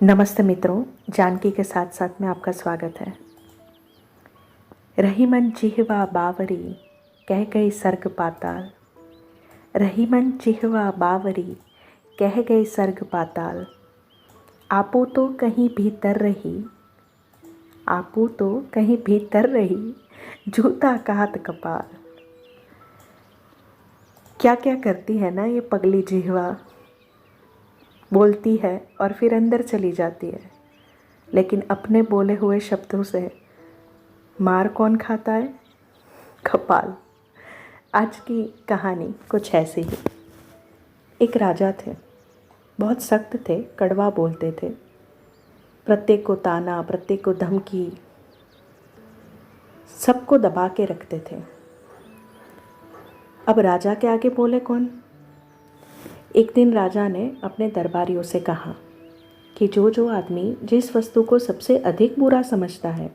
नमस्ते मित्रों, जानकी के साथ साथ में आपका स्वागत है। रही मन जिह्वा बावरी कह गई सर्ग पाताल। रही मन जिह्वा बावरी कह गई सर्ग पाताल। आपो तो कहीं भीतर रही, आपो तो कहीं भीतर रही, जूता कात कपाल। क्या क्या करती है ना ये पगली जिह्वा। बोलती है और फिर अंदर चली जाती है, लेकिन अपने बोले हुए शब्दों से मार कौन खाता है? कपाल। आज की कहानी कुछ ऐसी ही। एक राजा थे, बहुत सख्त थे, कड़वा बोलते थे, प्रत्येक को ताना, प्रत्येक को धमकी, सबको दबा के रखते थे। अब राजा के आगे बोले कौन? एक दिन राजा ने अपने दरबारियों से कहा कि जो जो आदमी जिस वस्तु को सबसे अधिक बुरा समझता है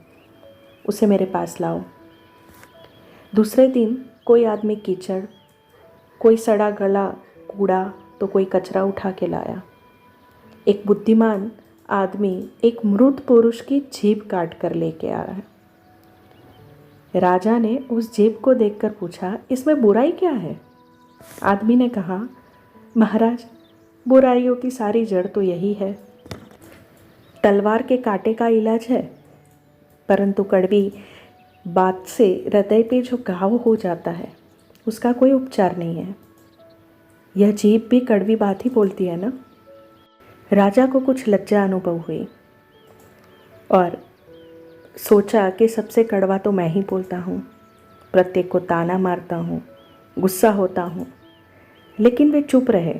उसे मेरे पास लाओ। दूसरे दिन कोई आदमी कीचड़, कोई सड़ा गला कूड़ा तो कोई कचरा उठा के लाया। एक बुद्धिमान आदमी एक मृत पुरुष की जीभ काट कर लेके आ रहा है। राजा ने उस जीभ को देखकर पूछा, इसमें बुराई क्या है? आदमी ने कहा, महाराज, बुराइयों की सारी जड़ तो यही है। तलवार के कांटे का इलाज है, परंतु कड़वी बात से हृदय पे जो घाव हो जाता है उसका कोई उपचार नहीं है। यह जीभ भी कड़वी बात ही बोलती है ना। राजा को कुछ लज्जा अनुभव हुई और सोचा कि सबसे कड़वा तो मैं ही बोलता हूँ, प्रत्येक को ताना मारता हूँ, गुस्सा होता हूँ, लेकिन वे चुप रहे।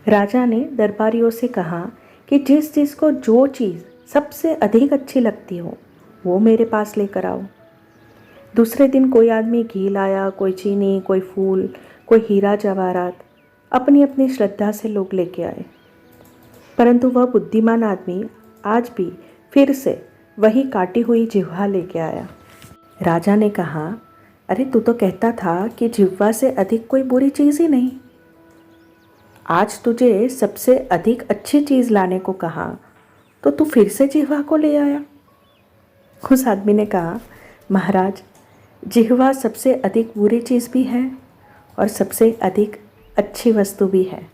राजा ने दरबारियों से कहा कि जिस जिसको जो चीज़ सबसे अधिक अच्छी लगती हो वो मेरे पास लेकर आओ। दूसरे दिन कोई आदमी घी लाया, कोई चीनी, कोई फूल, कोई हीरा जवाहरात, अपनी अपनी श्रद्धा से लोग लेके आए। परंतु वह बुद्धिमान आदमी आज भी फिर से वही काटी हुई जिह्वा लेके आया। राजा ने कहा, अरे तू तो कहता था कि जिह्वा से अधिक कोई बुरी चीज़ ही नहीं। आज तुझे सबसे अधिक अच्छी चीज़ लाने को कहा तो तू फिर से जिह्वा को ले आया। उस आदमी ने कहा, महाराज, जिह्वा सबसे अधिक बुरी चीज़ भी है और सबसे अधिक अच्छी वस्तु भी है।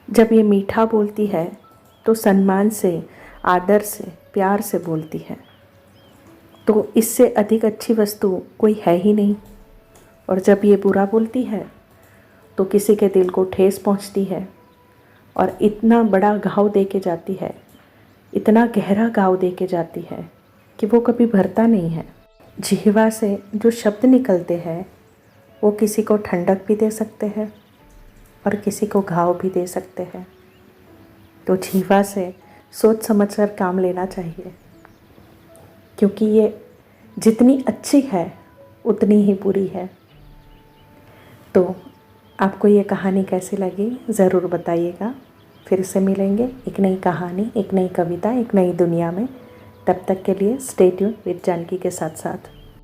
जब ये मीठा बोलती है तो सम्मान से, आदर से, प्यार से बोलती है, तो इससे अधिक अच्छी वस्तु कोई है ही नहीं। और जब ये बुरा बोलती है तो किसी के दिल को ठेस पहुंचती है और इतना बड़ा घाव दे के जाती है, इतना गहरा घाव दे के जाती है कि वो कभी भरता नहीं है। जिह्वा से जो शब्द निकलते हैं वो किसी को ठंडक भी दे सकते हैं और किसी को घाव भी दे सकते हैं। तो जिह्वा से सोच समझकर काम लेना चाहिए, क्योंकि ये जितनी अच्छी है उतनी ही बुरी है। तो आपको ये कहानी कैसी लगी ज़रूर बताइएगा। फिर से मिलेंगे एक नई कहानी, एक नई कविता, एक नई दुनिया में। तब तक के लिए स्टे ट्यून विद जानकी के साथ साथ।